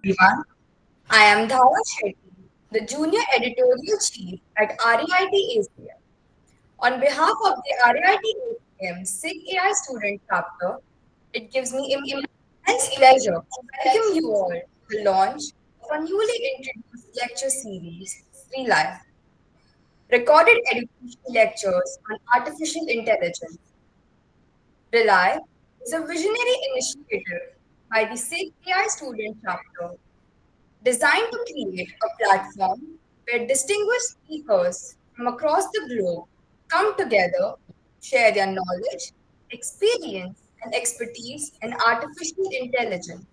everyone. I am Dhara Shetty, the Junior Editorial Chief at REIT ACM. On behalf of the REIT ACM SIGAI student chapter, it gives me immense pleasure to welcome you all to the launch of a newly introduced lecture series, RELAI, Recorded Education Lectures on Artificial Intelligence. RELAI is a visionary initiative by the SIGAI student chapter designed to create a platform where distinguished speakers from across the globe come together, share their knowledge, experience, and expertise in artificial intelligence.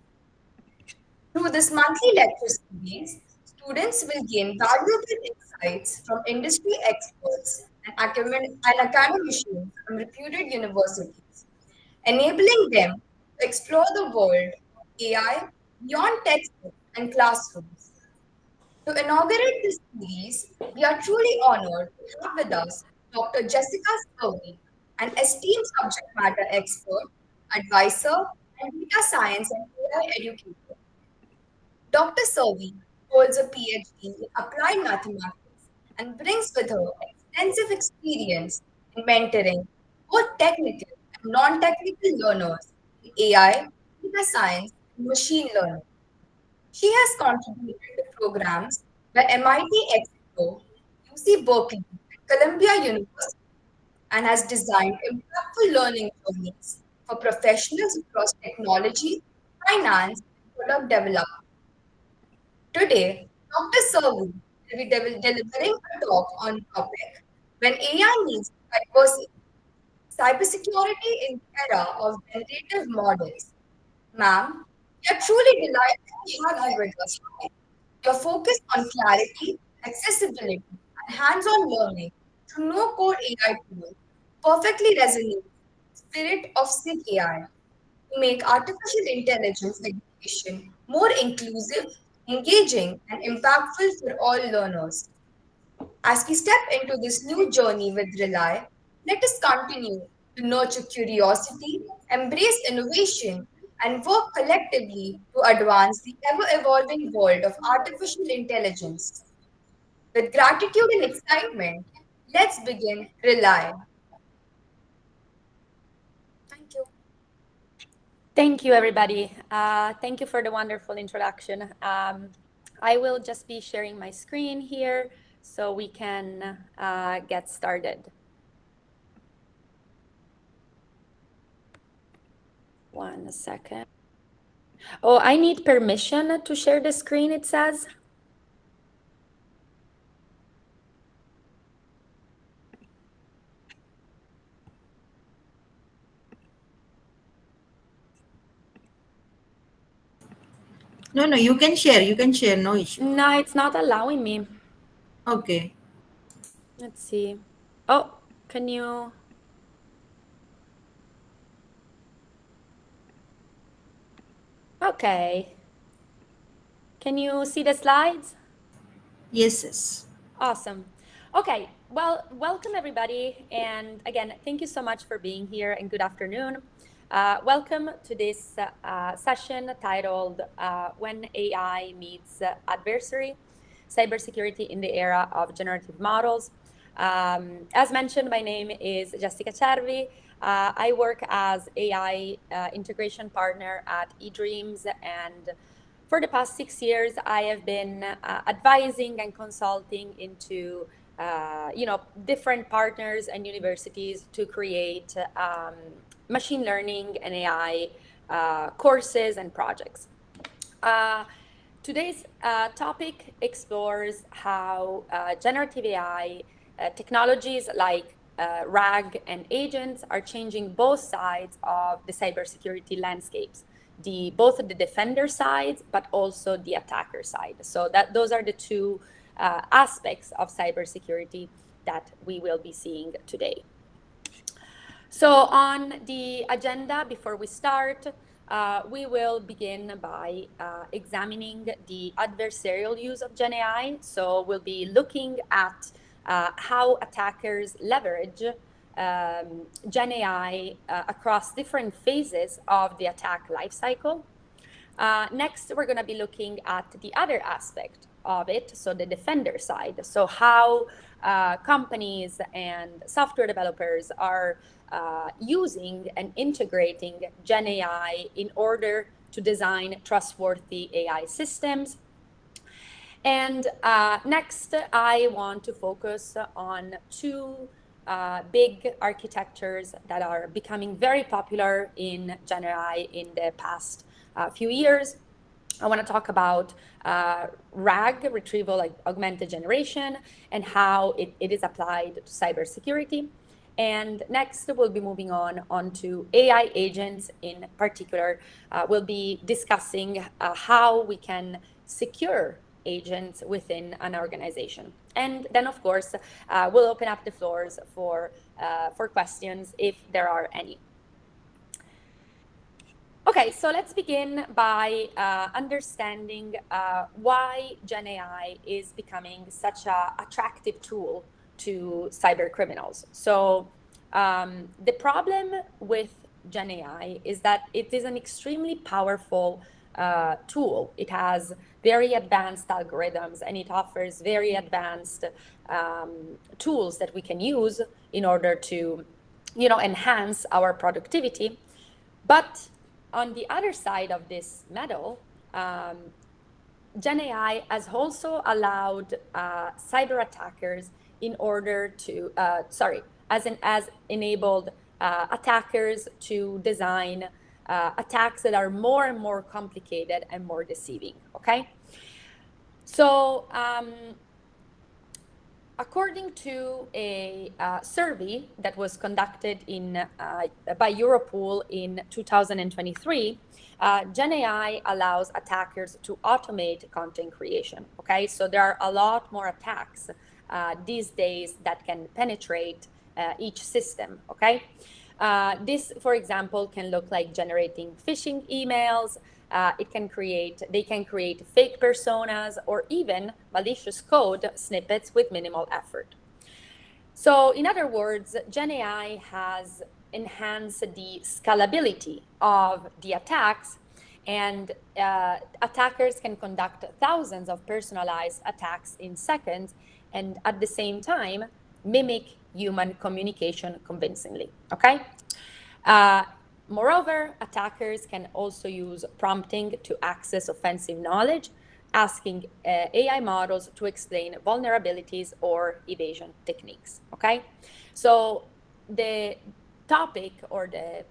Through this monthly lecture series, students will gain valuable insights from industry experts and academicians from reputed universities, enabling them to explore the world of AI beyond textbooks and classrooms. To inaugurate this series, we are truly honored to have with us Dr. Jessica Cervi, an esteemed subject matter expert, advisor, and data science and AI educator. Dr. Cervi holds a PhD in applied mathematics and brings with her extensive experience in mentoring both technical and non-technical learners in AI, data science, and machine learning. She has contributed to programs by MIT xPRO, UC Berkeley, and Columbia University, and has designed impactful learning journeys for professionals across technology, finance, and product development. Today, Dr. Servi will be delivering a talk on the topic when AI meets adversary, cybersecurity in the era of generative models. Ma'am, we are truly delighted to have you with us today. Your focus on clarity, accessibility, and hands-on learning through no-code AI tools perfectly resonates with the spirit of SIG AI to make artificial intelligence education more inclusive, engaging, and impactful for all learners. As we step into this new journey with RELAI, let us continue to nurture curiosity, embrace innovation, and work collectively to advance the ever evolving world of artificial intelligence. With gratitude and excitement, let's begin RELAI. Thank you. Thank you, everybody. Thank you for the wonderful introduction. I will just be sharing my screen here so we can get started. One second. Oh, I need permission to share the screen, it says. No, no, you can share. You can share. No issue. No, it's not allowing me. Okay. Let's see. Oh, can you? Okay. Can you see the slides? Yes, yes. Awesome. Okay. Well, welcome everybody. And again, thank you so much for being here and good afternoon. Welcome to this session titled When AI Meets Adversary, Cybersecurity in the Era of Generative Models. As mentioned, my name is Jessica Cervi. I work as AI integration partner at eDreams, and for the past 6 years, I have been advising and consulting into different partners and universities to create machine learning and AI courses and projects. Uh, Today's topic explores how generative AI technologies like RAG and agents are changing both sides of the cybersecurity landscapes, both the defender side, but also the attacker side. So those are the two aspects of cybersecurity that we will be seeing today. So on the agenda, before we start, we will begin by examining the adversarial use of Gen AI. So we'll be looking at how attackers leverage Gen AI across different phases of the attack lifecycle. Next, we're going to be looking at the other aspect of it, so the defender side. So how companies and software developers are using and integrating Gen AI in order to design trustworthy AI systems. And next, I want to focus on two big architectures that are becoming very popular in Gen AI in the past few years. I want to talk about RAG, retrieval like augmented generation, and how it is applied to cybersecurity. And next, we'll be moving on onto AI agents in particular. We'll be discussing how we can secure agents within an organization. And then, of course, we'll open up the floors for questions if there are any. Okay, so let's begin by understanding why Gen AI is becoming such an attractive tool to cyber criminals. So the problem with Gen AI is that it is an extremely powerful tool. It has very advanced algorithms and it offers very advanced tools that we can use in order to, enhance our productivity. But on the other side of this medal, Gen AI has also allowed cyber attackers in order to, as enabled attackers to design attacks that are more and more complicated and more deceiving, okay? So according to a survey that was conducted by Europol in 2023, Gen AI allows attackers to automate content creation. Okay, so there are a lot more attacks these days that can penetrate each system. Okay, this, for example, can look like generating phishing emails. They can create fake personas or even malicious code snippets with minimal effort. So in other words, Gen AI has enhanced the scalability of the attacks, and attackers can conduct thousands of personalized attacks in seconds and at the same time mimic human communication convincingly, okay? Moreover, attackers can also use prompting to access offensive knowledge, asking AI models to explain vulnerabilities or evasion techniques, okay? So the topic or the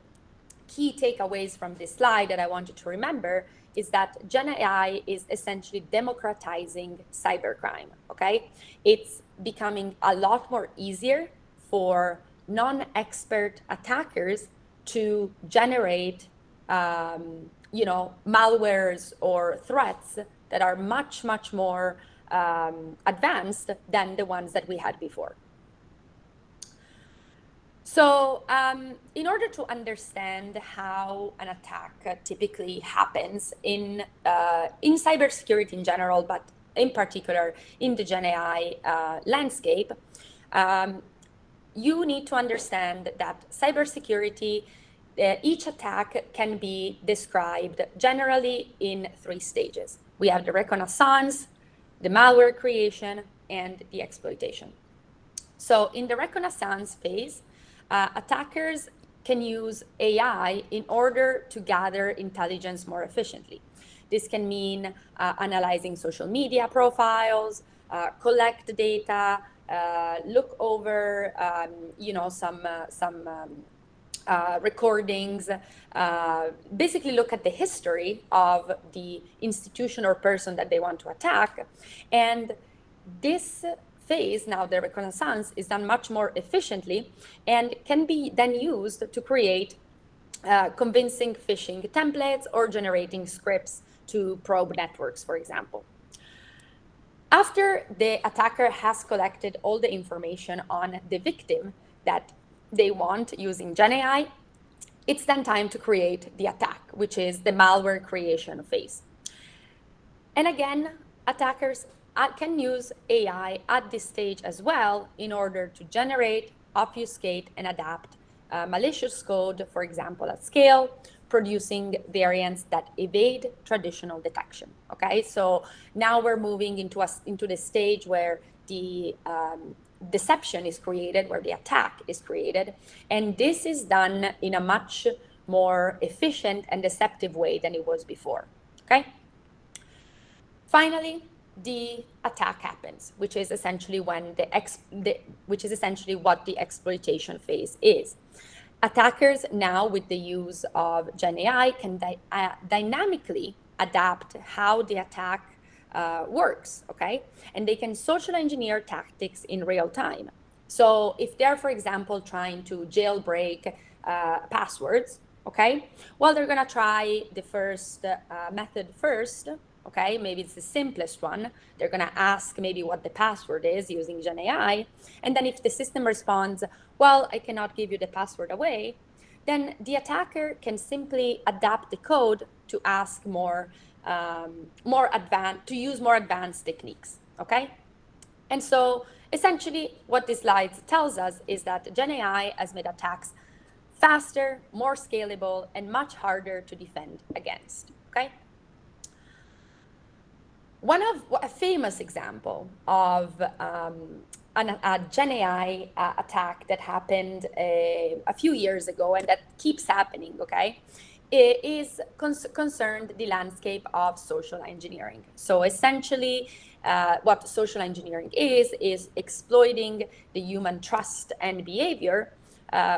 key takeaways from this slide that I want you to remember is that Gen AI is essentially democratizing cybercrime, okay? It's becoming a lot more easier for non-expert attackers to generate, malwares or threats that are much, much more advanced than the ones that we had before. So in order to understand how an attack typically happens in cybersecurity in general, but in particular in the Gen AI landscape, you need to understand that cybersecurity, each attack can be described generally in three stages. We have the reconnaissance, the malware creation, and the exploitation. So in the reconnaissance phase, attackers can use AI in order to gather intelligence more efficiently. This can mean analyzing social media profiles, collect data, look over, some recordings, basically look at the history of the institution or person that they want to attack. And this phase, now the reconnaissance, is done much more efficiently and can be then used to create convincing phishing templates or generating scripts to probe networks, for example. After the attacker has collected all the information on the victim that they want using Gen AI, it's then time to create the attack, which is the malware creation phase. And again, attackers can use AI at this stage as well in order to generate, obfuscate, and adapt malicious code, for example, at scale, producing variants that evade traditional detection. Okay, so now we're moving into the stage where the deception is created, where the attack is created, and this is done in a much more efficient and deceptive way than it was before. Okay. Finally, the attack happens, which is essentially which is essentially what the exploitation phase is. Attackers now, with the use of Gen AI, can dynamically adapt how the attack works, okay? And they can social engineer tactics in real time. So if they're, for example, trying to jailbreak passwords, okay, well, they're gonna try the first method first, okay? Maybe it's the simplest one. They're gonna ask maybe what the password is using Gen AI, and then if the system responds, well, I cannot give you the password away, then the attacker can simply adapt the code to ask to use more advanced techniques, okay? And so essentially what this slide tells us is that Gen AI has made attacks faster, more scalable, and much harder to defend against, okay? A famous example of a Gen AI attack that happened a few years ago and that keeps happening, okay, is concerned the landscape of social engineering. So essentially, what social engineering is exploiting the human trust and behavior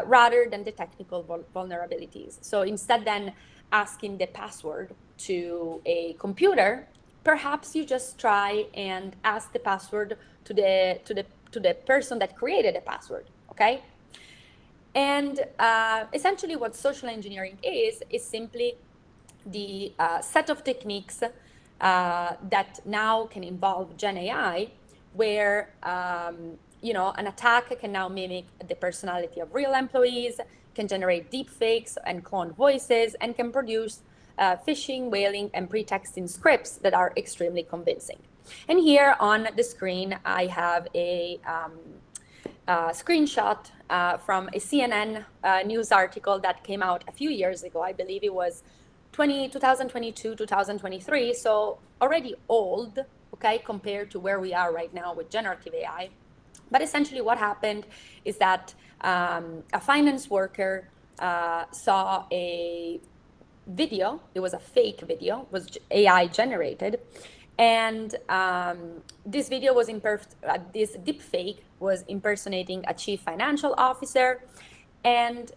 rather than the technical vulnerabilities. So instead then asking the password to a computer, perhaps you just try and ask the password to the person that created the password, okay? And essentially what social engineering is simply the set of techniques that now can involve Gen AI, where an attack can now mimic the personality of real employees, can generate deep fakes and clone voices, and can produce phishing, whaling, and pretexting scripts that are extremely convincing. And here on the screen, I have a screenshot from a CNN news article that came out a few years ago. I believe it was 2022, 2023, so already old, okay, compared to where we are right now with generative AI. But essentially what happened is that a finance worker saw a video. It was a fake video, it was AI generated. And this video was this deep fake was impersonating a chief financial officer, and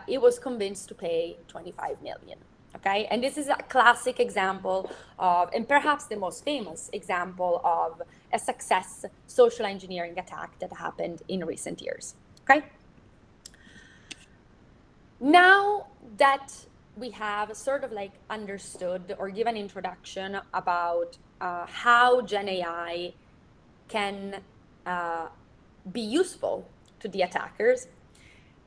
it was convinced to pay 25 million. Okay, and this is a classic example of, and perhaps the most famous example of, a success social engineering attack that happened in recent years. Okay. Now that we have sort of like understood or given introduction about how Gen AI can be useful to the attackers,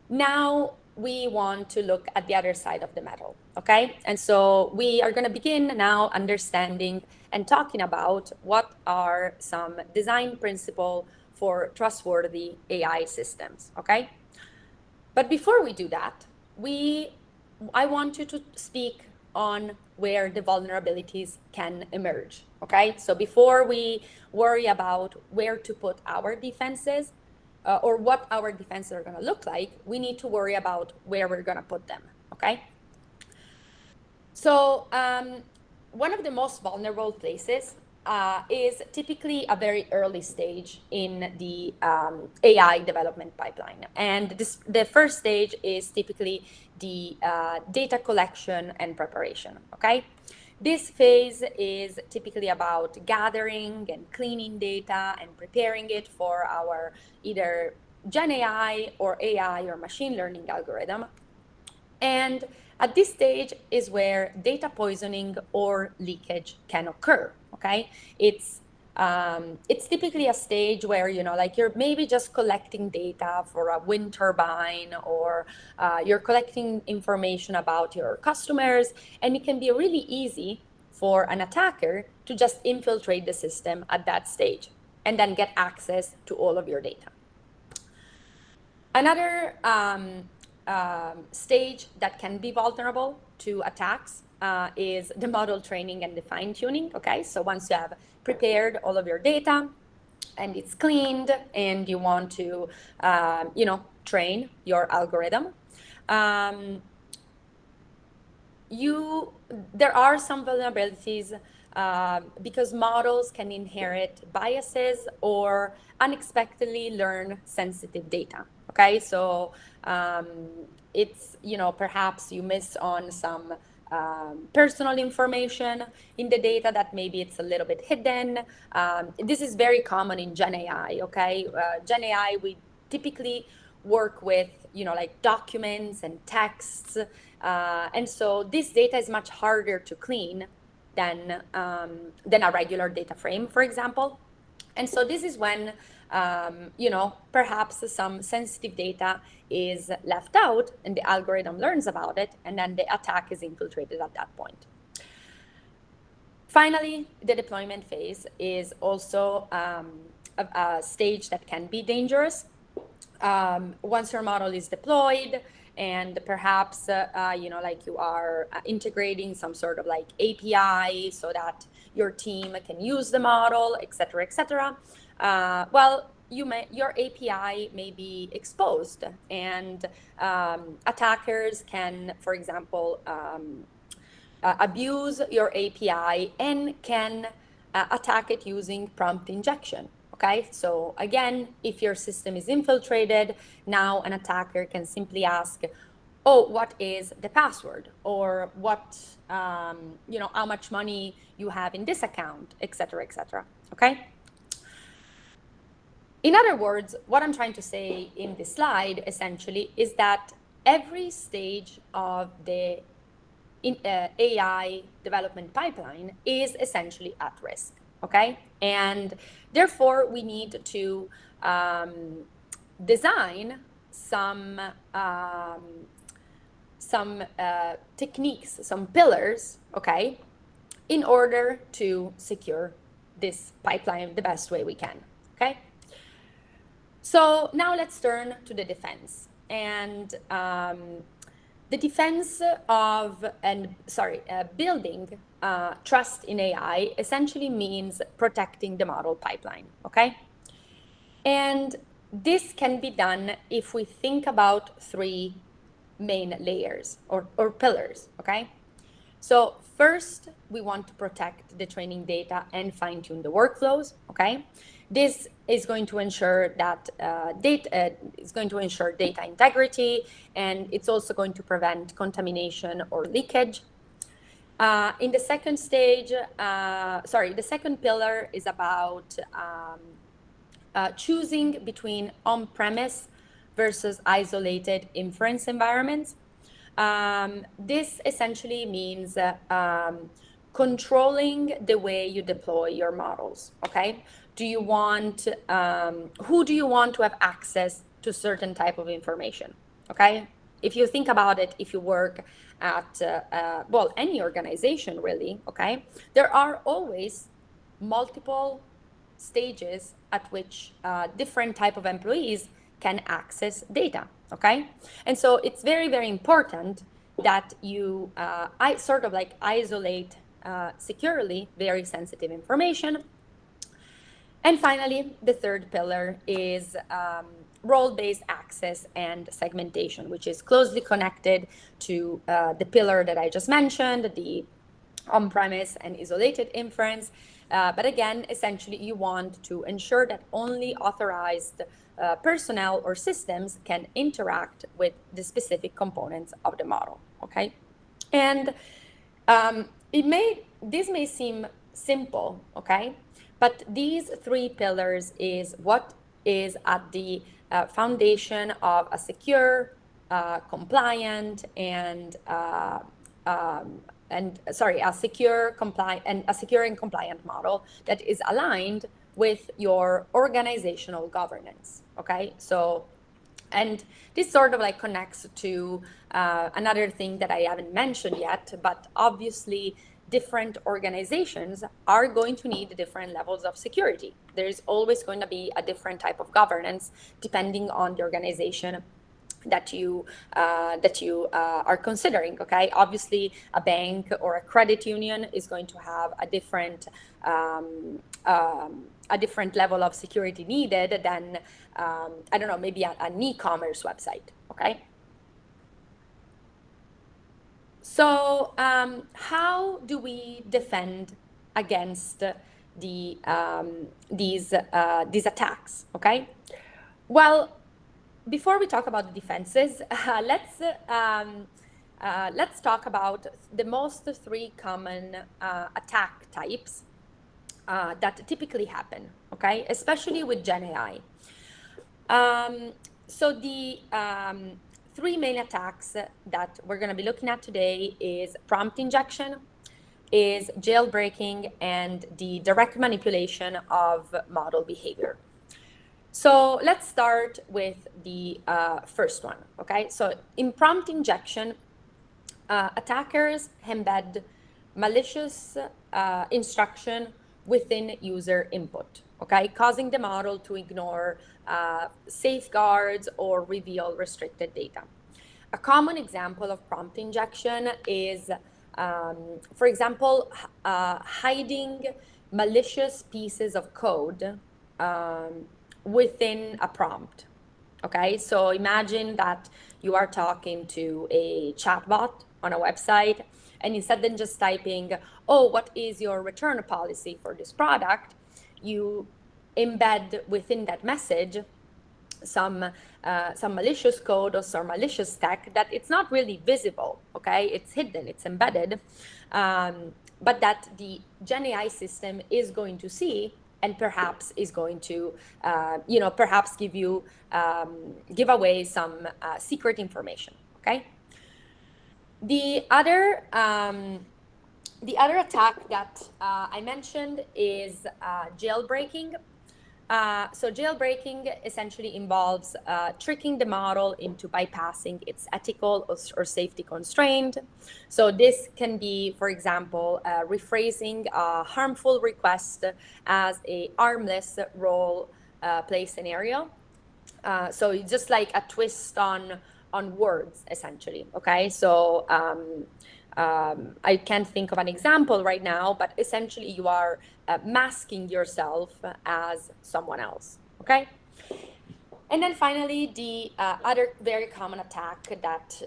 now we want to look at the other side of the medal, okay? And so we are going to begin now understanding and talking about what are some design principles for trustworthy AI systems, okay? But before we do that, I want you to speak on where the vulnerabilities can emerge, okay? So before we worry about where to put our defenses, or what our defenses are going to look like, we need to worry about where we're going to put them, okay? So one of the most vulnerable places is typically a very early stage in the AI development pipeline. And the first stage is typically the data collection and preparation, okay? This phase is typically about gathering and cleaning data and preparing it for our either Gen AI or machine learning algorithm. And at this stage is where data poisoning or leakage can occur, okay? It's typically a stage where, like you're maybe just collecting data for a wind turbine, or you're collecting information about your customers, and it can be really easy for an attacker to just infiltrate the system at that stage and then get access to all of your data. Another stage that can be vulnerable to attacks is the model training and the fine tuning. Okay, so once you have prepared all of your data and it's cleaned and you want to, train your algorithm, um, there are some vulnerabilities because models can inherit biases or unexpectedly learn sensitive data. Okay, so um, it's, perhaps you miss on some personal information in the data that maybe it's a little bit hidden. This is very common in Gen AI. Okay, Gen AI, we typically work with, like documents and texts, and so this data is much harder to clean than a regular data frame, for example. And so this is when, perhaps some sensitive data is left out and the algorithm learns about it, and then the attack is infiltrated at that point. Finally, the deployment phase is also a stage that can be dangerous. Once your model is deployed and perhaps like you are integrating some sort of like API so that your team can use the model, etc., etc. Well, your API may be exposed, and attackers can, for example, abuse your API and can attack it using prompt injection. Okay, so again, if your system is infiltrated, now an attacker can simply ask, oh, what is the password, or what, how much money you have in this account, etc., etc. Okay. In other words, what I'm trying to say in this slide essentially is that every stage of the AI development pipeline is essentially at risk. Okay, and therefore we need to design some techniques, some pillars, okay, in order to secure this pipeline the best way we can. Okay, so now let's turn to the defense. And the defense of, building trust in AI essentially means protecting the model pipeline, okay? And this can be done if we think about three main layers or pillars, okay? So first, we want to protect the training data and fine-tune the workflows, okay? This is going to ensure that data integrity, and it's also going to prevent contamination or leakage. In the second stage, the second pillar is about choosing between on-premise versus isolated inference environments. This essentially means controlling the way you deploy your models. Okay, who do you want to have access to certain type of information? Okay, if you think about it, if you work at any organization really, okay, there are always multiple stages at which different type of employees can access data. Okay, and so it's very, very important that you isolate securely very sensitive information. And finally, the third pillar is role-based access and segmentation, which is closely connected to the pillar that I just mentioned, the on-premise and isolated inference. But again, essentially, you want to ensure that only authorized personnel or systems can interact with the specific components of the model. Okay, and this may seem simple, okay, but these three pillars is what is at the foundation of a secure, compliant, and a secure, and compliant model that is aligned with your organizational governance. Okay, so, and this sort of like connects to another thing that I haven't mentioned yet, but obviously different organizations are going to need different levels of security. There's always going to be a different type of governance depending on the organization are considering. Okay, obviously a bank or a credit union is going to have um, a different level of security needed than I don't know, maybe an e-commerce website. Okay, so how do we defend against these attacks? Okay, well, before we talk about the defenses, let's talk about the most three common attack types that typically happen. Okay, especially with Gen AI. So the three main attacks that we're going to be looking at today is prompt injection, is jailbreaking, and the direct manipulation of model behavior. So let's start with the first one. Okay, so in prompt injection, attackers embed malicious instruction within user input, okay, causing the model to ignore safeguards or reveal restricted data. A common example of prompt injection is, for example, hiding malicious pieces of code within a prompt. Okay, so imagine that you are talking to a chatbot on a website, and instead of just typing, "Oh, what is your return policy for this product?" you embed within that message some malicious code or some malicious tech that it's not really visible. Okay, it's hidden, it's embedded, but that the Gen AI system is going to see and perhaps is going to, perhaps give away some secret information. Okay. The other the other attack that I mentioned is jailbreaking. So jailbreaking essentially involves tricking the model into bypassing its ethical or safety constraint. So this can be, for example, rephrasing a harmful request as a harmless role play scenario. So it's just like a twist on words, essentially. Okay, so I can't think of an example right now, but essentially you are masking yourself as someone else. Okay. And then finally, the other very common attack that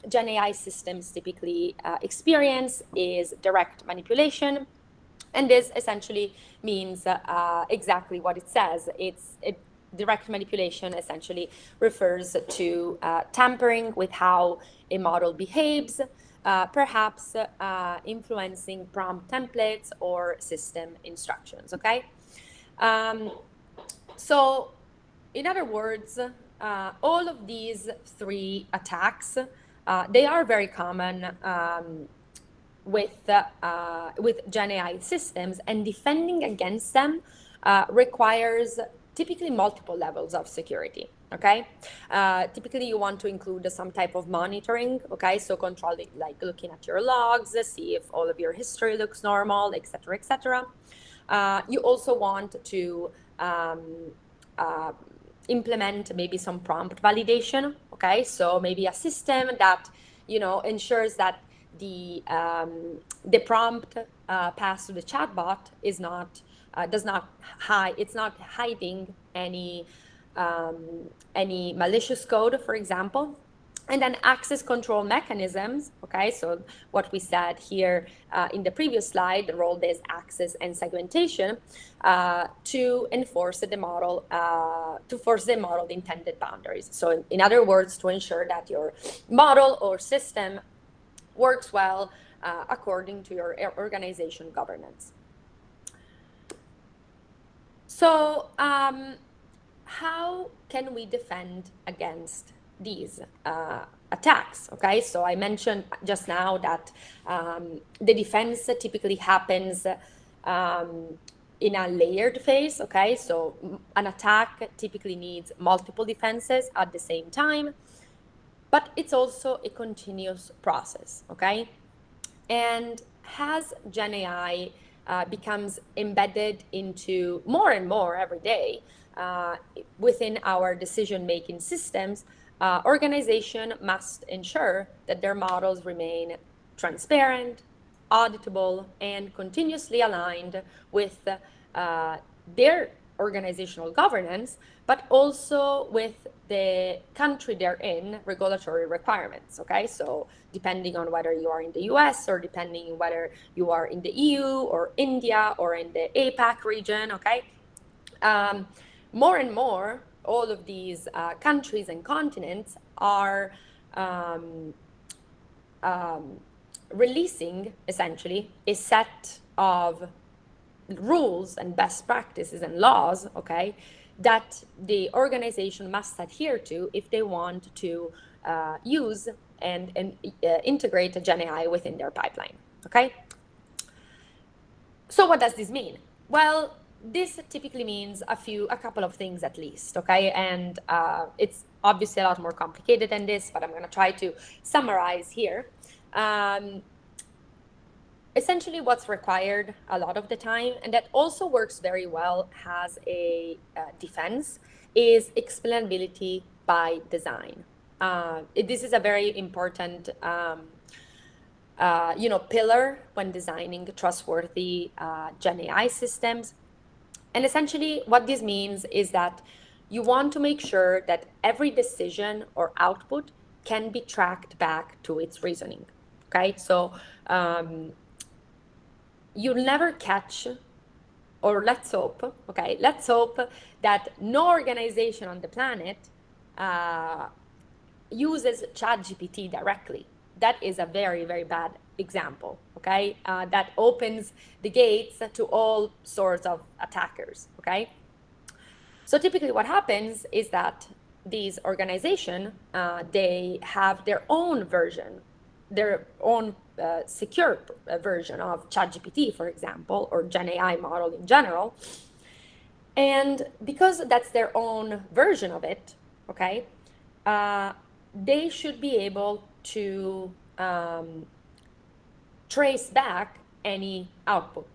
Gen AI systems typically experience is direct manipulation. And this essentially means exactly what it says. Direct manipulation essentially refers to tampering with how a model behaves, perhaps influencing prompt templates or system instructions. Okay. Um, so, in other words, all of these three attacks, they are very common with Gen AI systems, and defending against them requires typically multiple levels of security. Okay, typically you want to include some type of monitoring. Okay, so controlling, like looking at your logs, see if all of your history looks normal, etc., etc. You also want to uh, implement maybe some prompt validation. Okay, so maybe a system that ensures that the prompt passed to the chatbot is not does not hide it's not hiding any malicious code, for example. And then access control mechanisms. Okay, so what we said here in the previous slide, the role is access and segmentation to enforce the model, to force the model the intended boundaries. So in other words, to ensure that your model or system works well according to your organization governance. So how can we defend against these attacks? Okay, so I mentioned just now that the defense typically happens in a layered phase. Okay, so an attack typically needs multiple defenses at the same time, but it's also a continuous process. Okay, and as Gen AI becomes embedded into more and more every day within our decision-making systems, organization must ensure that their models remain transparent, auditable, and continuously aligned with their organizational governance, but also with the country they're in regulatory requirements. Okay, so depending on whether you are in the US or depending on whether you are in the EU or India or in the APAC region. Okay, um, more and more, all of these countries and continents are um, um, releasing essentially a set of rules and best practices and laws, okay, that the organization must adhere to if they want to use and integrate a Gen AI within their pipeline, okay? So what does this mean? Well, this typically means a couple of things at least, okay? And it's obviously a lot more complicated than this, but I'm going to try to summarize here. Um, Essentially, what's required a lot of the time, and that also works very well as a defense, is explainability by design. This is a very important pillar when designing trustworthy Gen AI systems. And essentially, what this means is that you want to make sure that every decision or output can be tracked back to its reasoning. Okay, so you'll never catch, or let's hope that no organization on the planet uh, uses ChatGPT directly. That is a very, very bad example, okay? That opens the gates to all sorts of attackers, okay? So typically what happens is that these organizations, they have their own version, their own secure version of ChatGPT, for example, or Gen AI model in general. And because that's their own version of it, okay, they should be able to trace back any output.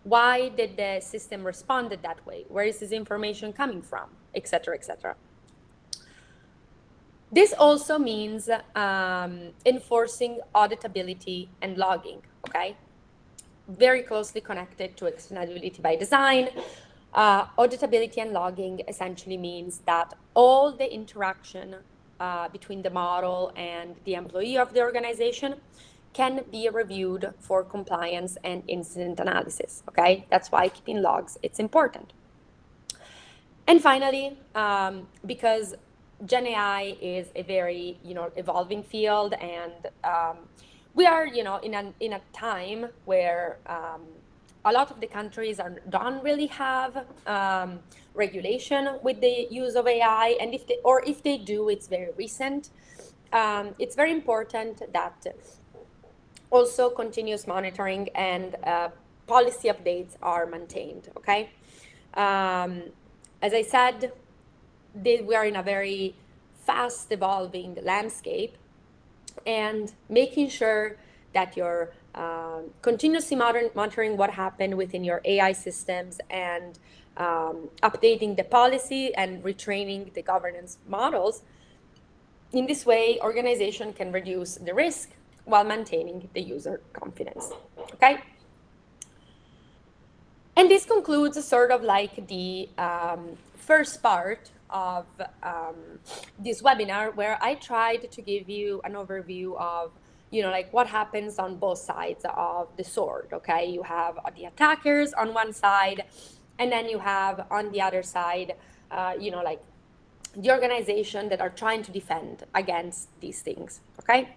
Why did the system responded that way? Where is this information coming from? Etc. etc. This also means enforcing auditability and logging, okay? Very closely connected to explainability by design. Auditability and logging essentially means that all the interaction between the model and the employee of the organization can be reviewed for compliance and incident analysis, okay? That's why keeping logs, it's important. And finally, because Gen AI is a very, evolving field, and we are, in a time where a lot of the countries don't really have regulation with the use of AI, and if they do, it's very recent. It's very important that also continuous monitoring and policy updates are maintained. Okay. As I said, we are in a very fast evolving landscape, and making sure that you're continuously monitoring what happened within your AI systems, and updating the policy and retraining the governance models. In this way, organization can reduce the risk while maintaining the user confidence. Okay? And this concludes sort of like the first part of this webinar, where I tried to give you an overview of, like what happens on both sides of the sword. Okay, you have the attackers on one side, and then you have on the other side, like the organization that are trying to defend against these things. Okay.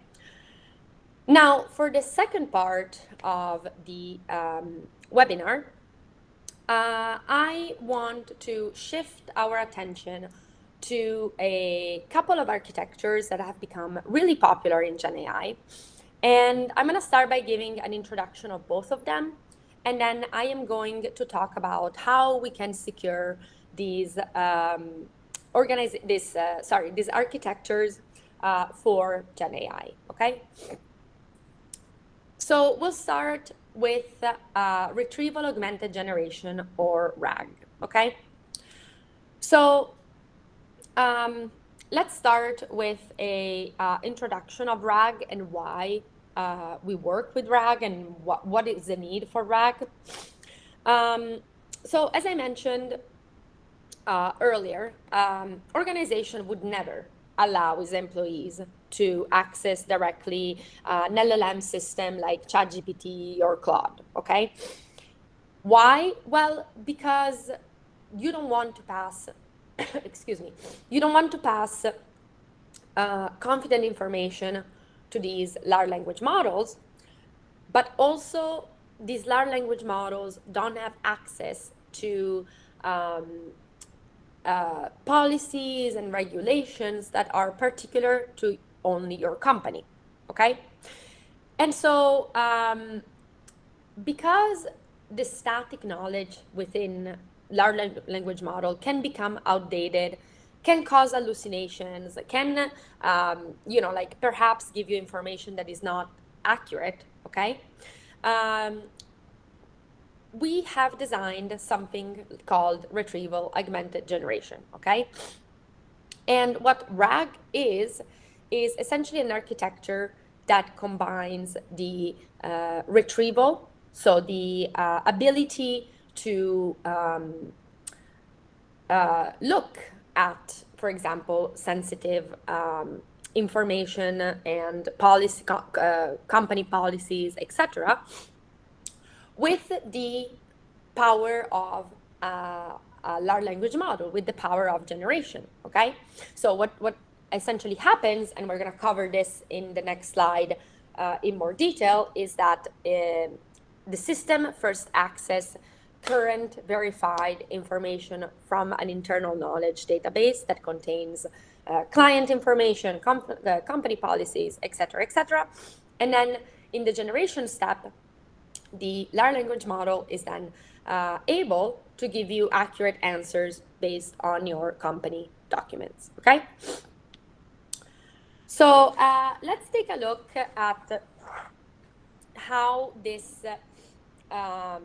Now, for the second part of the webinar, I want to shift our attention to a couple of architectures that have become really popular in Gen AI. And I'm going to start by giving an introduction of both of them. And then I am going to talk about how we can secure these these architectures for Gen AI. Okay. So we'll start with retrieval augmented generation, or RAG. Okay. So let's start with a introduction of RAG and why we work with RAG and what is the need for RAG. So as I mentioned earlier, organization would never allow its employees to access directly an LLM system like ChatGPT or Claude, okay? Why? Well, because you don't want to pass, excuse me, you don't want to pass confident information to these large language models, but also these large language models don't have access to um, policies and regulations that are particular to only your company. Okay? And so, because the static knowledge within large language model can become outdated, can cause hallucinations, can, like perhaps give you information that is not accurate, okay? Um, we have designed something called retrieval augmented generation, okay? And what RAG is essentially an architecture that combines the retrieval, so the ability to look at, for example, sensitive information and policy, company policies, etc., with the power of a large language model, with the power of generation. Okay, so what essentially happens, and we're going to cover this in the next slide in more detail, is that the system first access current verified information from an internal knowledge database that contains client information, company policies, etc., etc. And then in the generation step, the large language model is then able to give you accurate answers based on your company documents. Okay? So let's take a look at how this um,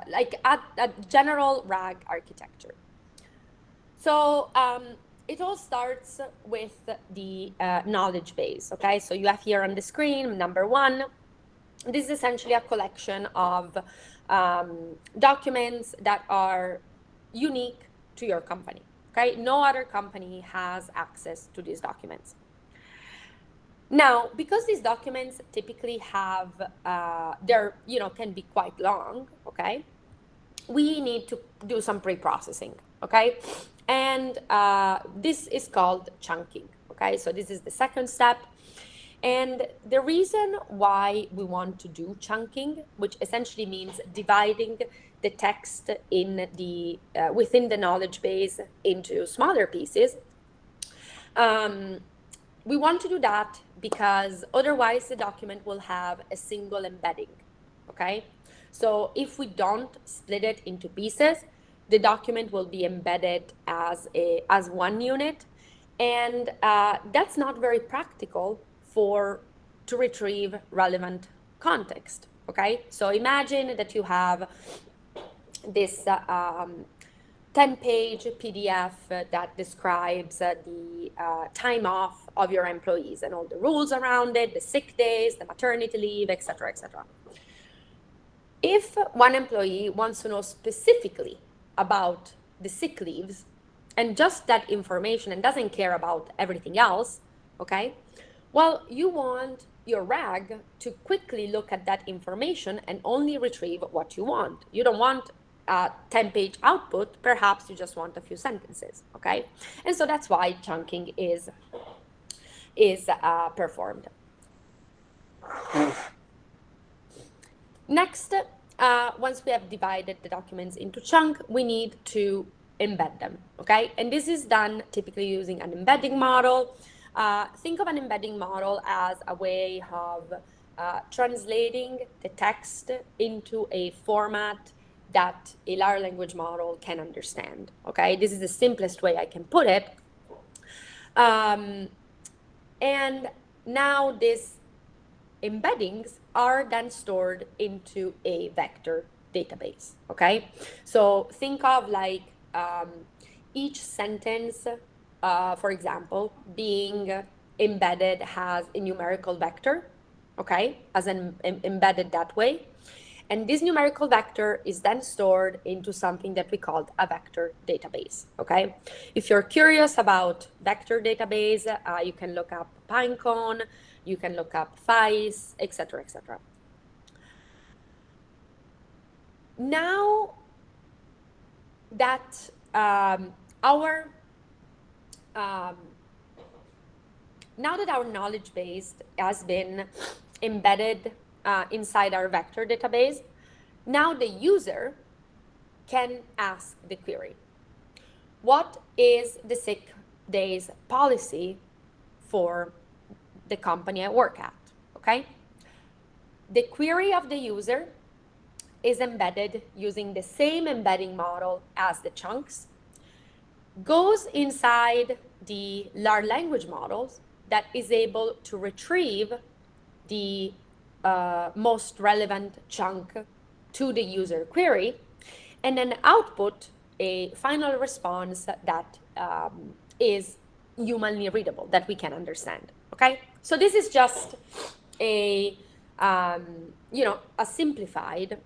like at general RAG architecture. So it all starts with the knowledge base. Okay, so you have here on the screen number one. This is essentially a collection of documents that are unique to your company. Okay, no other company has access to these documents. Now, because these documents typically have, can be quite long, okay, we need to do some pre-processing, okay? And this is called chunking, okay? So this is the second step. And the reason why we want to do chunking, which essentially means dividing the text in the within the knowledge base into smaller pieces, um, we want to do that because otherwise the document will have a single embedding, okay? So if we don't split it into pieces, the document will be embedded as one unit, and that's not very practical to retrieve relevant context, okay? So imagine that you have this 10-page PDF that describes the time off of your employees and all the rules around it, the sick days, the maternity leave, etc., etc. If one employee wants to know specifically about the sick leaves and just that information and doesn't care about everything else, okay, well, you want your RAG to quickly look at that information and only retrieve what you want. You don't want a 10-page output, perhaps you just want a few sentences, okay? And so that's why chunking is performed. Next, once we have divided the documents into chunk, we need to embed them, okay? And this is done typically using an embedding model. Think of an embedding model as a way of translating the text into a format that a large language model can understand, okay? This is the simplest way I can put it. And now these embeddings are then stored into a vector database, okay? So think of like each sentence for example, being embedded as a numerical vector, okay, as embedded that way. And this numerical vector is then stored into something that we call a vector database, okay? If you're curious about vector database, you can look up Pinecone, you can look up FICE, etc., etc. Now that our um, now that our knowledge base has been embedded inside our vector database, now the user can ask the query, what is the sick days policy for the company I work at, okay? The query of the user is embedded using the same embedding model as the chunks, goes inside the large language models that is able to retrieve the most relevant chunk to the user query, and then output a final response that is humanly readable, that we can understand. Okay, so this is just a a simplified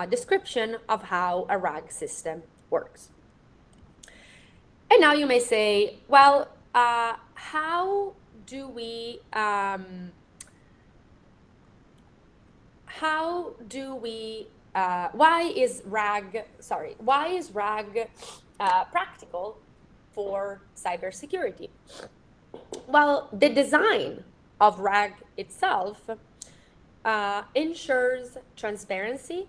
description of how a RAG system works. And now you may say, well, how do we why is RAG practical for cybersecurity? Well, the design of RAG itself ensures transparency,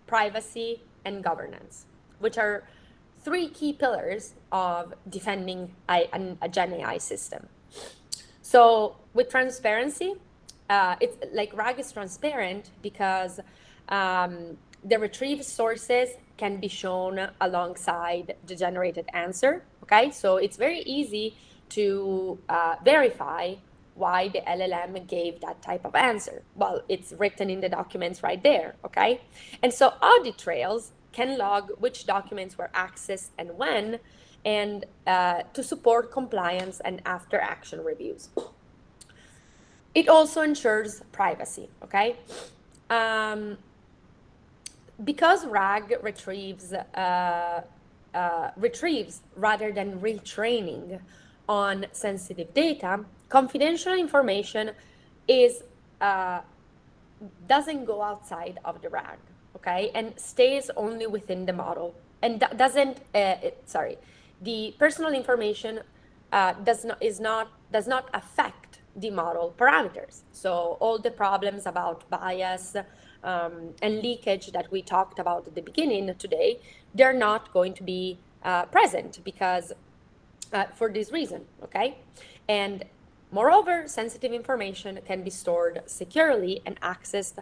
privacy, and governance, which are three key pillars of defending a Gen AI system. So with transparency, it's like RAG is transparent because the retrieved sources can be shown alongside the generated answer. Okay, so it's very easy to verify why the LLM gave that type of answer. Well, it's written in the documents right there. Okay, and so audit trails can log which documents were accessed and when, and to support compliance and after action reviews. It also ensures privacy, okay? Because RAG retrieves rather than retraining on sensitive data, confidential information is doesn't go outside of the RAG, okay, and stays only within the model, and the personal information does not affect the model parameters. So all the problems about bias and leakage that we talked about at the beginning today, they're not going to be present because for this reason, okay? And moreover, sensitive information can be stored securely and accessed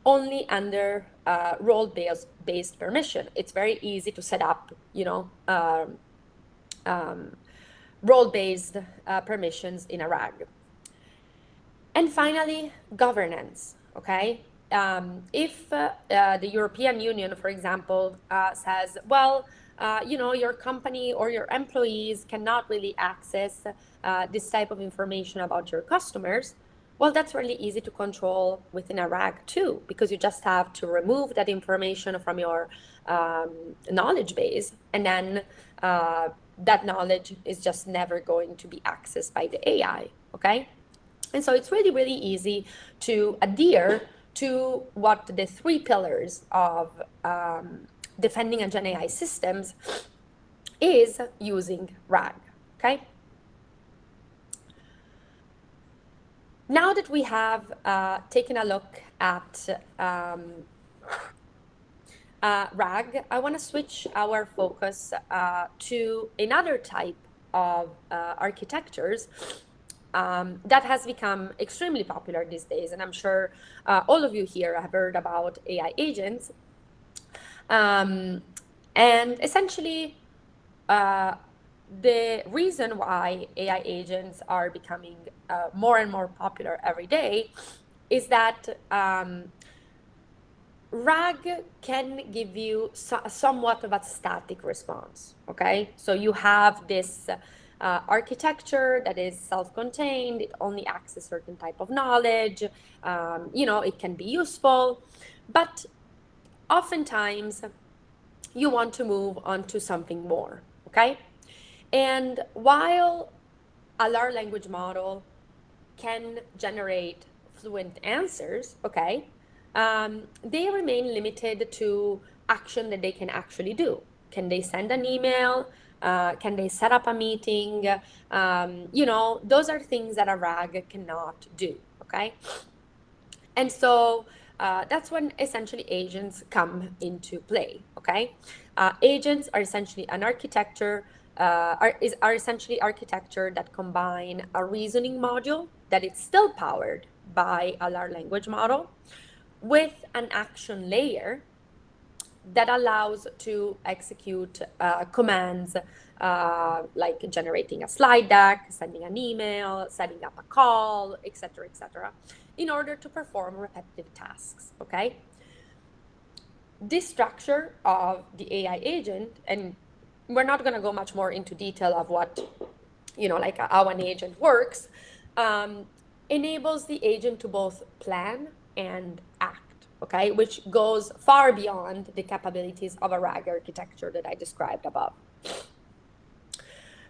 only under role-based permission. It's very easy to set up, role-based permissions in a RAG. And finally, governance, okay? If the European Union, for example, says, well, your company or your employees cannot really access this type of information about your customers, well, that's really easy to control within a RAG too, because you just have to remove that information from your knowledge base, and then that knowledge is just never going to be accessed by the AI, okay? And so it's really, really easy to adhere to what the three pillars of defending a Gen AI systems is using RAG, okay? Now that we have taken a look at RAG, I want to switch our focus to another type of architectures that has become extremely popular these days. And I'm sure all of you here have heard about AI agents. And essentially, the reason why AI agents are becoming more and more popular every day is that RAG can give you somewhat of a static response, okay? So you have this architecture that is self-contained, it only acts a certain type of knowledge, it can be useful, but oftentimes you want to move on to something more, okay? And while a large language model can generate fluent answers, okay, they remain limited to action that they can actually do. Can they send an email? Can they set up a meeting? Those are things that a RAG cannot do, okay? And so that's when essentially agents come into play, okay? Agents are essentially an architecture, are essentially architecture that combine a reasoning module that is still powered by a large language model with an action layer that allows to execute commands like generating a slide deck, sending an email, setting up a call, etc., in order to perform repetitive tasks, okay? This structure of the AI agent, and we're not going to go much more into detail of what, like how an agent works, enables the agent to both plan and act, okay, which goes far beyond the capabilities of a RAG architecture that I described above.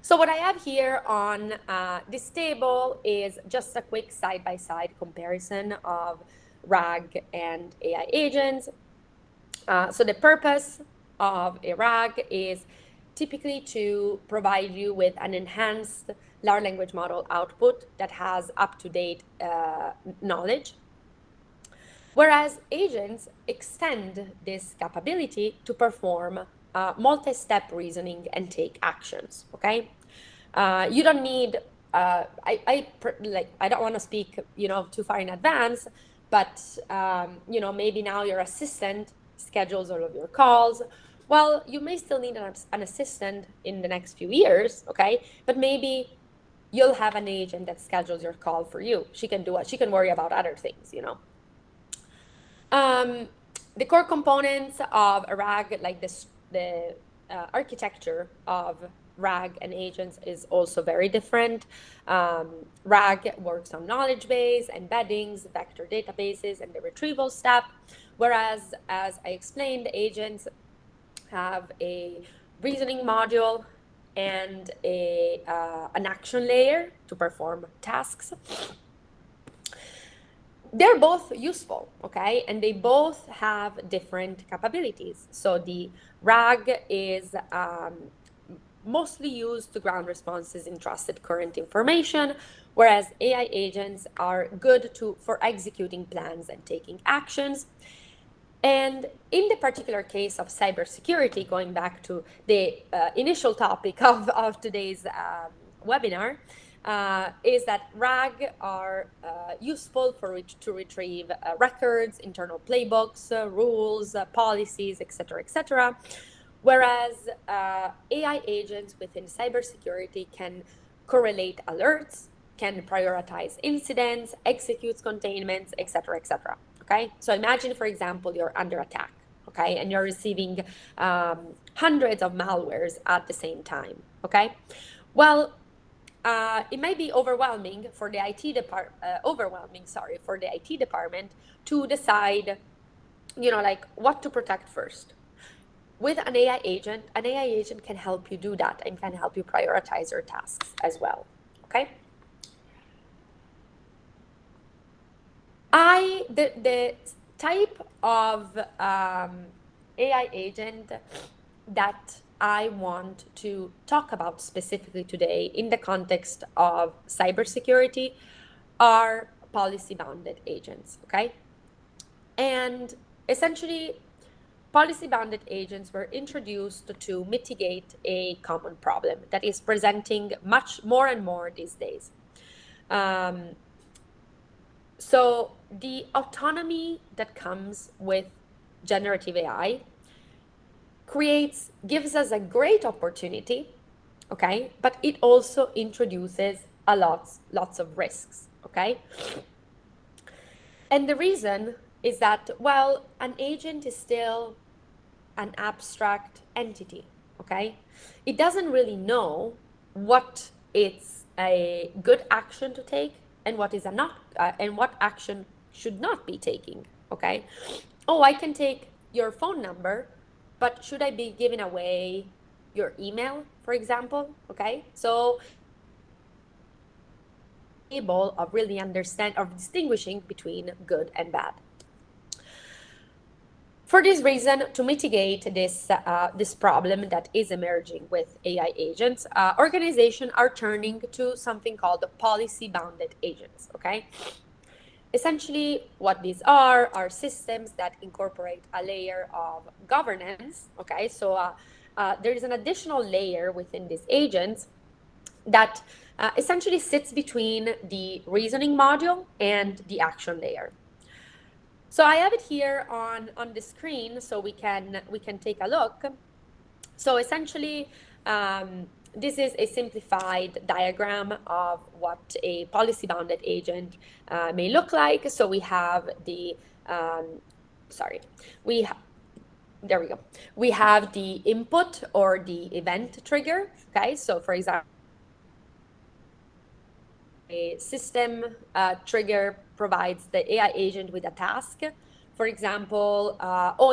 So what I have here on this table is just a quick side-by-side comparison of RAG and AI agents. So the purpose of a RAG is typically to provide you with an enhanced large language model output that has up-to-date knowledge, whereas agents extend this capability to perform multi-step reasoning and take actions, okay? You don't need, I don't want to speak, too far in advance, but, maybe now your assistant schedules all of your calls. Well, you may still need an assistant in the next few years, okay? But maybe you'll have an agent that schedules your call for you. She can do what? She can worry about other things, The core components of a RAG, like the architecture of RAG and agents is also very different. RAG works on knowledge base, embeddings, vector databases, and the retrieval step, whereas, as I explained, agents have a reasoning module and an action layer to perform tasks. They're both useful, okay? And they both have different capabilities. So the RAG is mostly used to ground responses in trusted current information, whereas AI agents are good for executing plans and taking actions. And in the particular case of cybersecurity, going back to the initial topic of today's webinar, is that RAG are useful to retrieve records, internal playbooks, rules, policies, etc., whereas AI agents within cybersecurity can correlate alerts, can prioritize incidents, execute containments, etc. Okay, so imagine, for example, you're under attack, okay, and you're receiving hundreds of malwares at the same time, okay? Well, it might be overwhelming for the IT department to decide, like what to protect first. With an AI agent can help you do that and can help you prioritize your tasks as well, okay? The type of AI agent that I want to talk about specifically today in the context of cybersecurity are policy-bounded agents, okay? And essentially, policy-bounded agents were introduced to mitigate a common problem that is presenting much more and more these days. So the autonomy that comes with generative AI gives us a great opportunity, okay? But it also introduces lots of risks, okay? And the reason is that, well, an agent is still an abstract entity, okay? It doesn't really know what it's a good action to take and what is a not and what action should not be taking, okay? Oh, I can take your phone number, but should I be giving away your email, for example? Okay, so it's not capable of really understand of distinguishing between good and bad. For this reason, to mitigate this problem that is emerging with AI agents, organizations are turning to something called policy-bounded agents. Okay, essentially, what these are systems that incorporate a layer of governance. Okay, so there is an additional layer within these agents that essentially sits between the reasoning module and the action layer. So I have it here on the screen, so we can take a look. So essentially, this is a simplified diagram of what a policy-bounded agent may look like. So we have the sorry, we ha- there we go. We have the input or the event trigger. Okay, so for example, a system trigger provides the AI agent with a task. For example,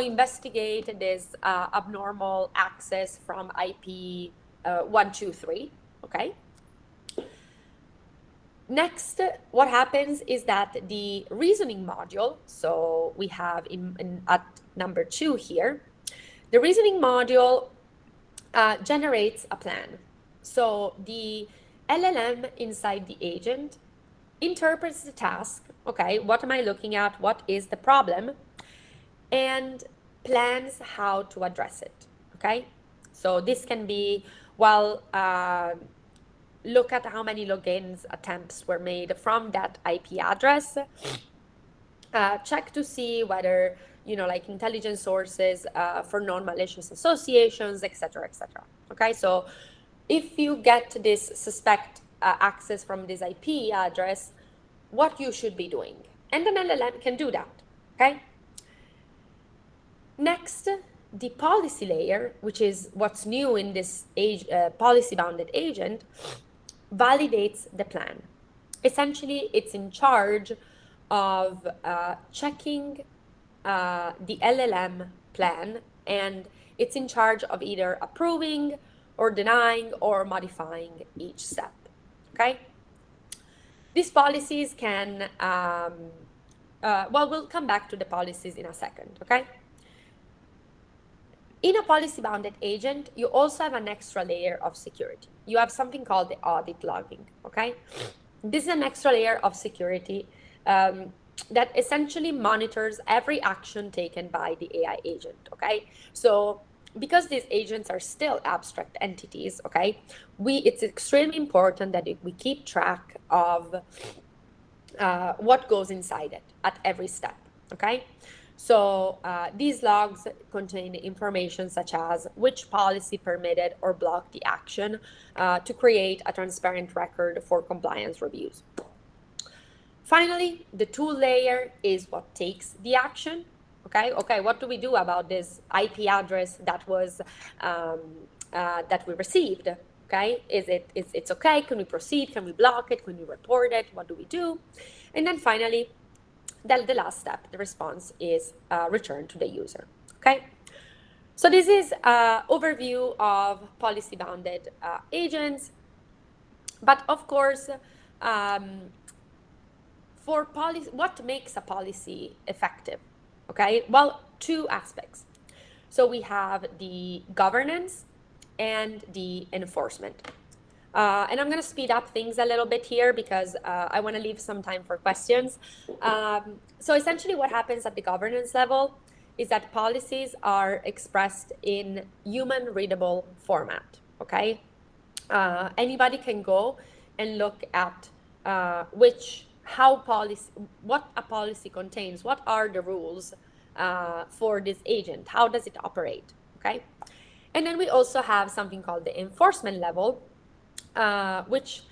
investigate this abnormal access from IP 123. Okay. Next, what happens is that the reasoning module, so we have at number 2 here, the reasoning module generates a plan. So the LLM inside the agent interprets the task. Okay, what am I looking at? What is the problem? And plans how to address it. Okay, so this can be, well, look at how many logins attempts were made from that IP address. Check to see whether, like intelligence sources for non-malicious associations, etc., etc. Okay, so if you get this suspect access from this IP address, what you should be doing, and an LLM can do that. Okay. Next, the policy layer, which is what's new in this policy-bounded agent, validates the plan. Essentially, it's in charge of checking the LLM plan, and it's in charge of either approving or denying or modifying each step. Okay? These policies can, we'll come back to the policies in a second. Okay? In a policy-bounded agent, you also have an extra layer of security. You have something called the audit logging, okay? This is an extra layer of security that essentially monitors every action taken by the AI agent, okay? So because these agents are still abstract entities, okay, it's extremely important that we keep track of what goes inside it at every step, okay? So these logs contain information such as which policy permitted or blocked the action to create a transparent record for compliance reviews. Finally, the tool layer is what takes the action. Okay, what do we do about this IP address that was that we received? Okay, it's okay? Can we proceed? Can we block it? Can we report it? What do we do? And then finally, the last step, the response is returned to the user. Okay, so this is an overview of policy-bounded agents. But of course, um, for policy, what makes a policy effective? Okay, well, two aspects. So we have the governance and the enforcement. And I'm going to speed up things a little bit here because I want to leave some time for questions. So essentially what happens at the governance level is that policies are expressed in human readable format, okay? Anybody can go and look at what a policy contains, what are the rules for this agent, how does it operate, okay? And then we also have something called the enforcement level, which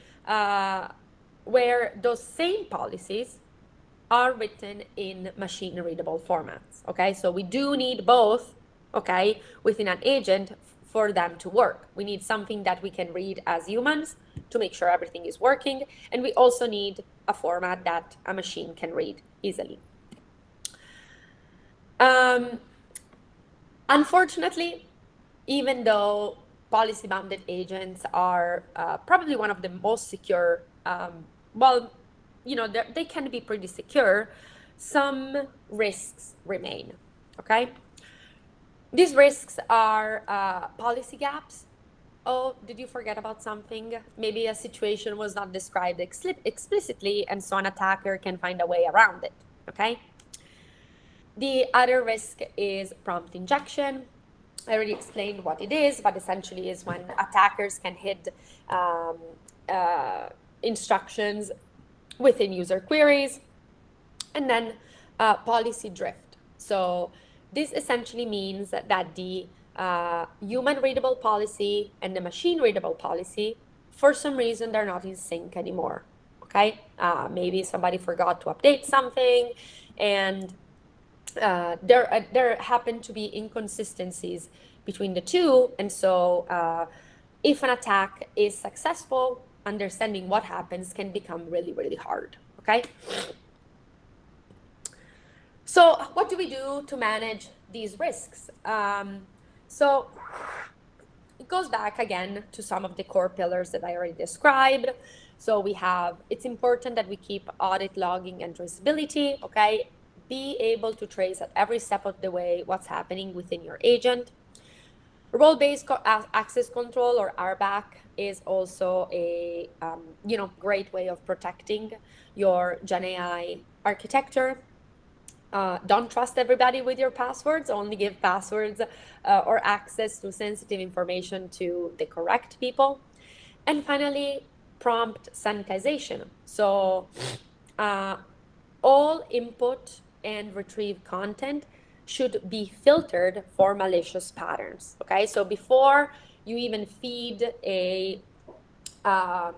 where those same policies are written in machine readable formats. Okay, so we do need both, okay, within an agent for them to work. We need something that we can read as humans to make sure everything is working, and we also need a format that a machine can read easily. Um, Unfortunately, even though policy bounded agents are probably one of the most secure, well, they can be pretty secure, some risks remain. Okay. These risks are policy gaps. Oh, did you forget about something? Maybe a situation was not described explicitly, and so an attacker can find a way around it. Okay. The other risk is prompt injection. I already explained what it is, but essentially is when attackers can hide um, uh, instructions within user queries. And then policy drift. So this essentially means that the human readable policy and the machine readable policy, for some reason, they're not in sync anymore. Okay, maybe somebody forgot to update something, and there happen to be inconsistencies between the two, and so if an attack is successful, understanding what happens can become really, really hard. Okay. So, what do we do to manage these risks? So, it goes back again to some of the core pillars that I already described. So, it's important that we keep audit logging and traceability, okay? Be able to trace at every step of the way what's happening within your agent. Role-based access control, or RBAC, is also a great way of protecting your Gen AI architecture. Don't trust everybody with your passwords. Only give passwords or access to sensitive information to the correct people. And finally, prompt sanitization. So, uh, all input and retrieve content should be filtered for malicious patterns. Okay, so before you even feed um,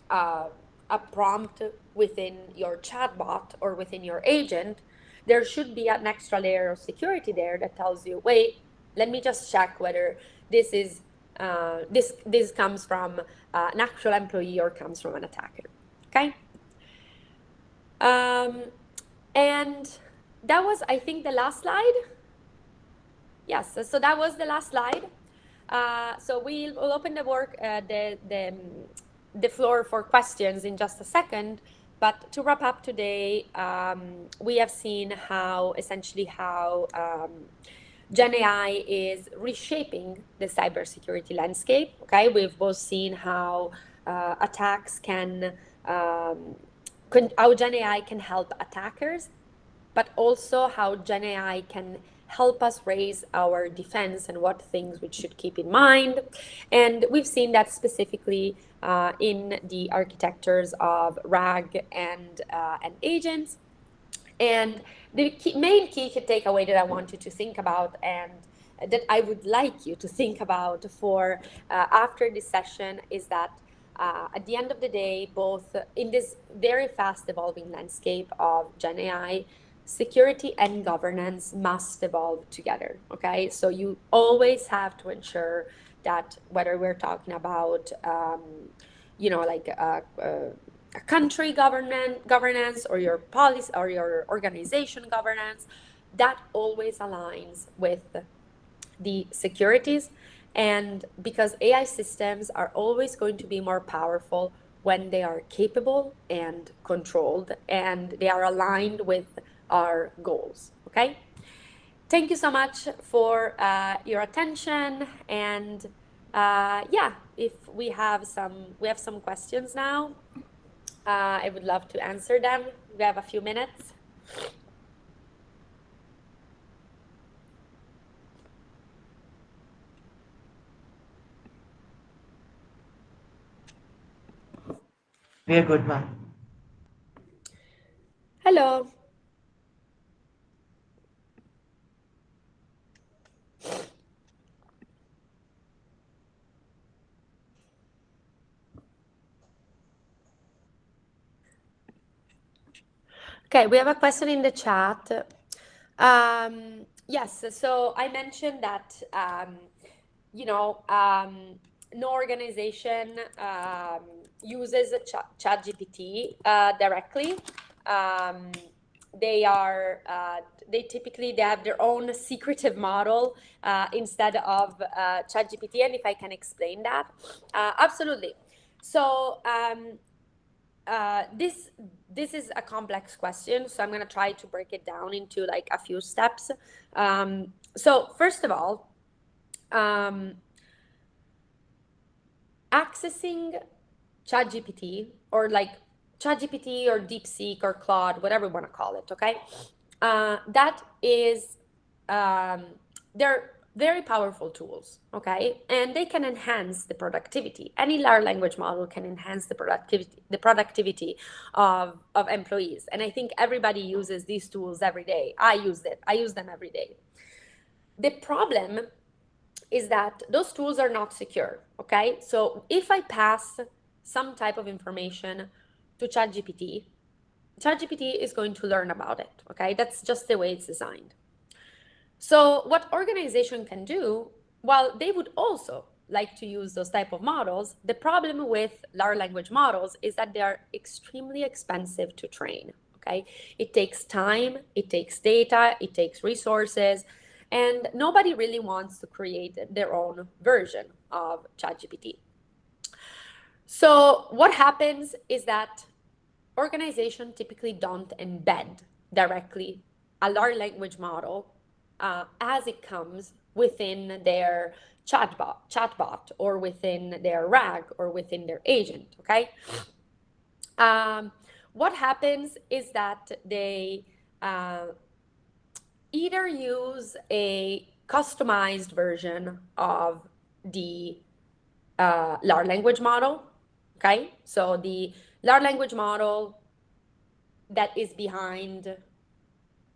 uh, a prompt within your chatbot or within your agent, there should be an extra layer of security there that tells you, wait, let me just check whether this comes from an actual employee or comes from an attacker. Okay. Um, and that was, I think, the last slide. Yes, so that was the last slide. So we'll open the floor for questions in just a second. But to wrap up today, we have seen how Gen AI is reshaping the cybersecurity landscape. Okay, we've both seen how attacks how Gen AI can help attackers, but also how Gen AI can help us raise our defense and what things we should keep in mind. And we've seen that specifically in the architectures of RAG and agents. And the main key takeaway that I want you to think about, and that I would like you to think about for after this session, is that at the end of the day, both in this very fast evolving landscape of Gen AI, security and governance must evolve together. Okay, so you always have to ensure that whether we're talking about like a country governance or your policy or your organization governance, that always aligns with the securities. And because AI systems are always going to be more powerful when they are capable and controlled and they are aligned with our goals. Okay, thank you so much for your attention. And yeah, if we have some questions now. I would love to answer them. We have a few minutes. We are good, ma'am. Hello. Okay, Okay, we have a question in the chat. Yes, so I mentioned that you know no organization uses ChatGPT directly. Um, they are they typically they have their own secretive model instead of ChatGPT. And if I can explain that, absolutely. So this is a complex question, so I'm going to try to break it down into like a few steps. So first of all, um, accessing ChatGPT or like ChatGPT or DeepSeek or Claude, whatever you want to call it, okay? That is, they're very powerful tools, okay? And they can enhance the productivity. Any large language model can enhance the productivity of employees. And I think everybody uses these tools every day. I use them every day. The problem is that those tools are not secure, okay? So if I pass some type of information to ChatGPT, ChatGPT is going to learn about it, okay? That's just the way it's designed. So what organization can do, while they would also like to use those type of models, the problem with large language models is that they are extremely expensive to train, okay? It takes time, it takes data, it takes resources, and nobody really wants to create their own version of ChatGPT. So what happens is that organizations typically don't embed directly a large language model as it comes within their chatbot or within their RAG or within their agent, okay? Um, what happens is that they uh, either use a customized version of the large language model, okay? So the large language model that is behind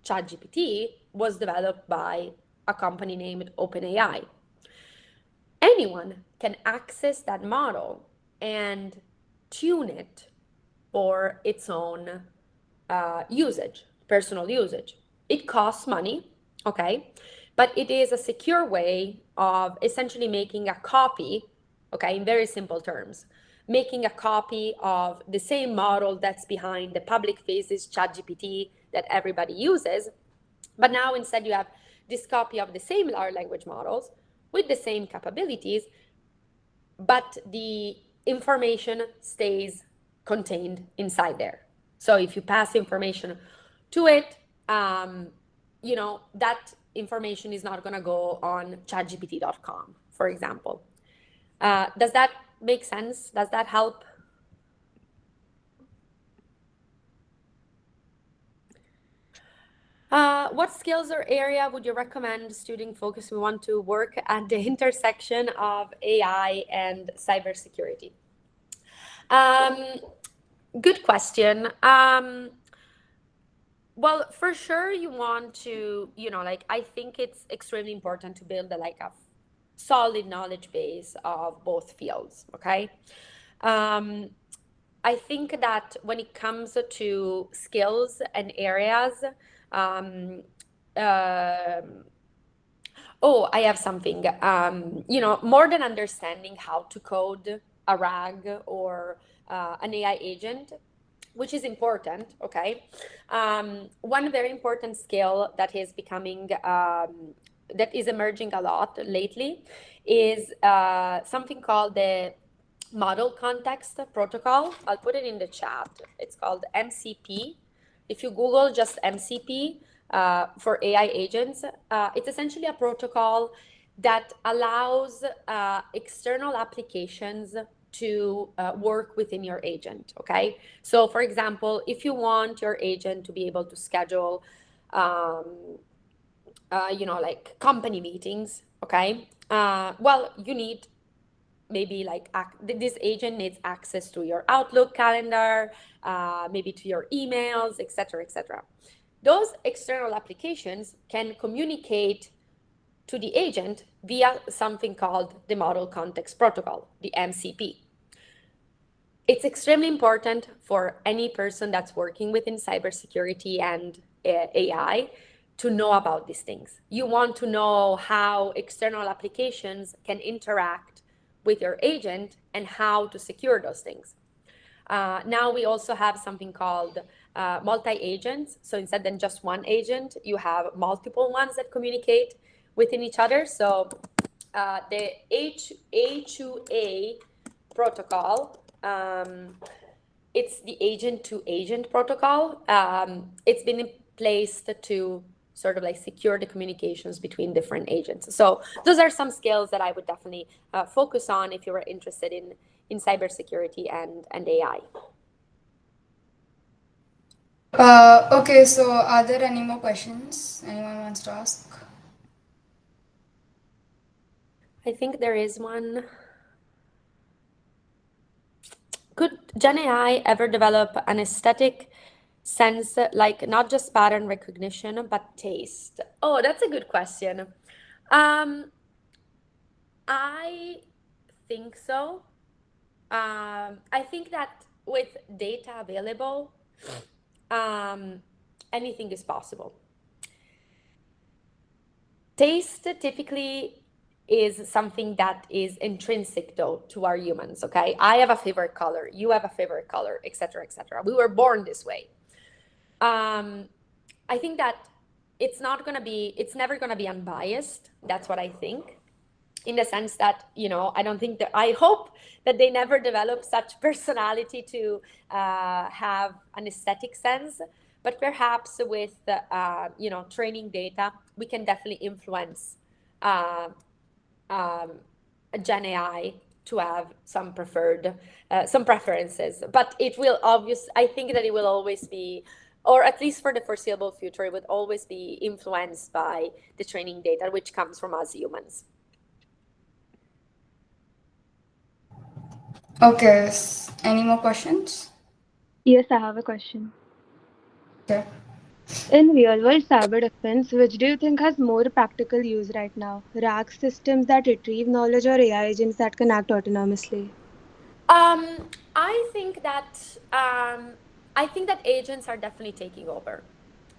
ChatGPT was developed by a company named OpenAI. Anyone can access that model and tune it for its own usage, personal usage. It costs money, okay, but it is a secure way of essentially making a copy, okay, in very simple terms, making a copy of the same model that's behind the public faces ChatGPT that everybody uses. But now instead you have this copy of the same large language models with the same capabilities, but the information stays contained inside there. So if you pass information to it, that information is not going to go on chatgpt.com, for example. Does that make sense? Does that help? What skills or area would you recommend student focus who want to work at the intersection of AI and cybersecurity? Um, Good question. Well, for sure, you want to, like, I think it's extremely important to build a solid knowledge base of both fields, okay? Um, I think that when it comes to skills and areas, um, um oh, I have something. More than understanding how to code a RAG or an AI agent, which is important, okay? One very important skill that is that is emerging a lot lately is something called the model context protocol. I'll put it in the chat. It's called MCP. If you Google just MCP for AI agents, it's essentially a protocol that allows external applications to work within your agent, okay? So for example, if you want your agent to be able to schedule, like company meetings, okay? Well, you need maybe this agent needs access to your Outlook calendar, maybe to your emails, etc., etc. Those external applications can communicate to the agent via something called the Model Context Protocol, the MCP. it's extremely important for any person that's working within cybersecurity and AI to know about these things. You want to know how external applications can interact with your agent and how to secure those things. Now we also have something called multi-agents. So instead than just one agent, you have multiple ones that communicate within each other. So the A2A protocol, it's the agent to agent protocol. It's been placed to sort of like secure the communications between different agents. So those are some skills that I would definitely focus on if you were interested in cybersecurity and AI. Okay, so are there any more questions anyone wants to ask? I think there is one. Could Gen AI ever develop an aesthetic sense, like not just pattern recognition, but taste? Oh, that's a good question. Um, I think so. I think that with data available, um, anything is possible. Taste typically is something that is intrinsic though to our humans. Okay, I have a favorite color, you have a favorite color, etc., etc. We were born this way. um, I think that it's never gonna be unbiased. That's what I think. In the sense that, I don't think that, I hope that they never develop such personality to have an aesthetic sense. But perhaps with, training data, we can definitely influence uh, um, Gen AI to have some preferences. But it will I think that it will always be, or at least for the foreseeable future, it would always be influenced by the training data, which comes from us humans. Okay, any more questions? Yes, I have a question. Okay. In real world cyber defense, which do you think has more practical use right now? RAG systems that retrieve knowledge or AI agents that can act autonomously? Um, I think that agents are definitely taking over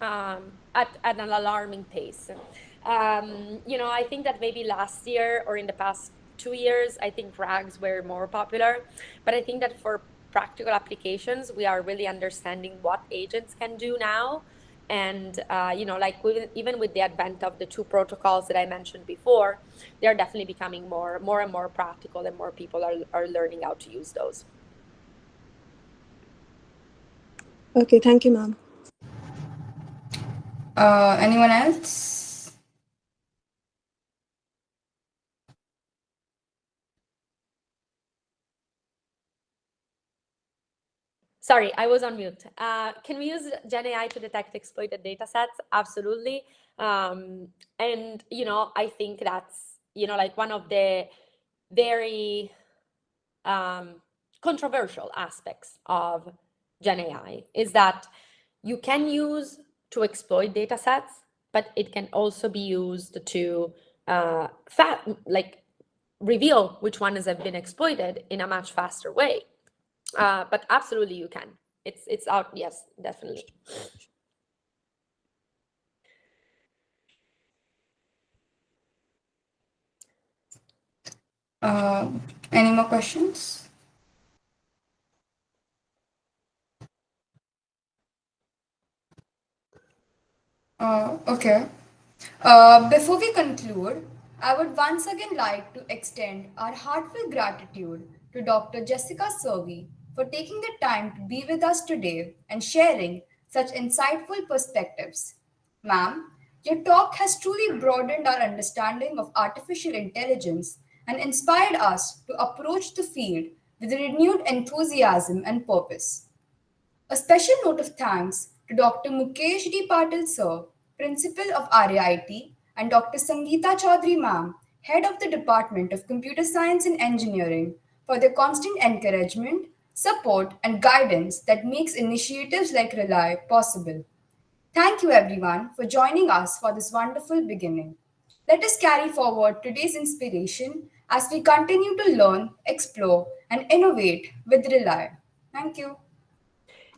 at an alarming pace. I think that maybe last year or in the past 2 years, I think rags were more popular, but I think that for practical applications, we are really understanding what agents can do now. And like even with the advent of the two protocols that I mentioned before, they're definitely becoming more and more practical, and more people are learning how to use those. Okay, thank you, ma'am. Anyone else? Sorry, I was on mute. Can we use Gen AI to detect exploited data sets? Absolutely. And I think that's like one of the very controversial aspects of Gen AI is that you can use to exploit data sets, but it can also be used to like reveal which ones have been exploited in a much faster way. But absolutely, you can. It's out. Yes, definitely. Uh, any more questions? Okay. Before we conclude, I would once again like to extend our heartfelt gratitude to Dr. Jessica Cervi for taking the time to be with us today and sharing such insightful perspectives. Ma'am, your talk has truly broadened our understanding of artificial intelligence and inspired us to approach the field with renewed enthusiasm and purpose. A special note of thanks to Dr. Mukesh D. Patil Sir, Principal of RAIT, and Dr. Sangeeta Chaudhary Ma'am, Head of the Department of Computer Science and Engineering, for their constant encouragement, support, and guidance that makes initiatives like RELAI possible. Thank you, everyone, for joining us for this wonderful beginning. Let us carry forward today's inspiration as we continue to learn, explore, and innovate with RELAI. Thank you.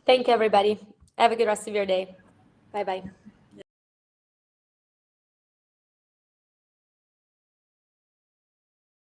Thank you, everybody. Have a good rest of your day. Bye bye.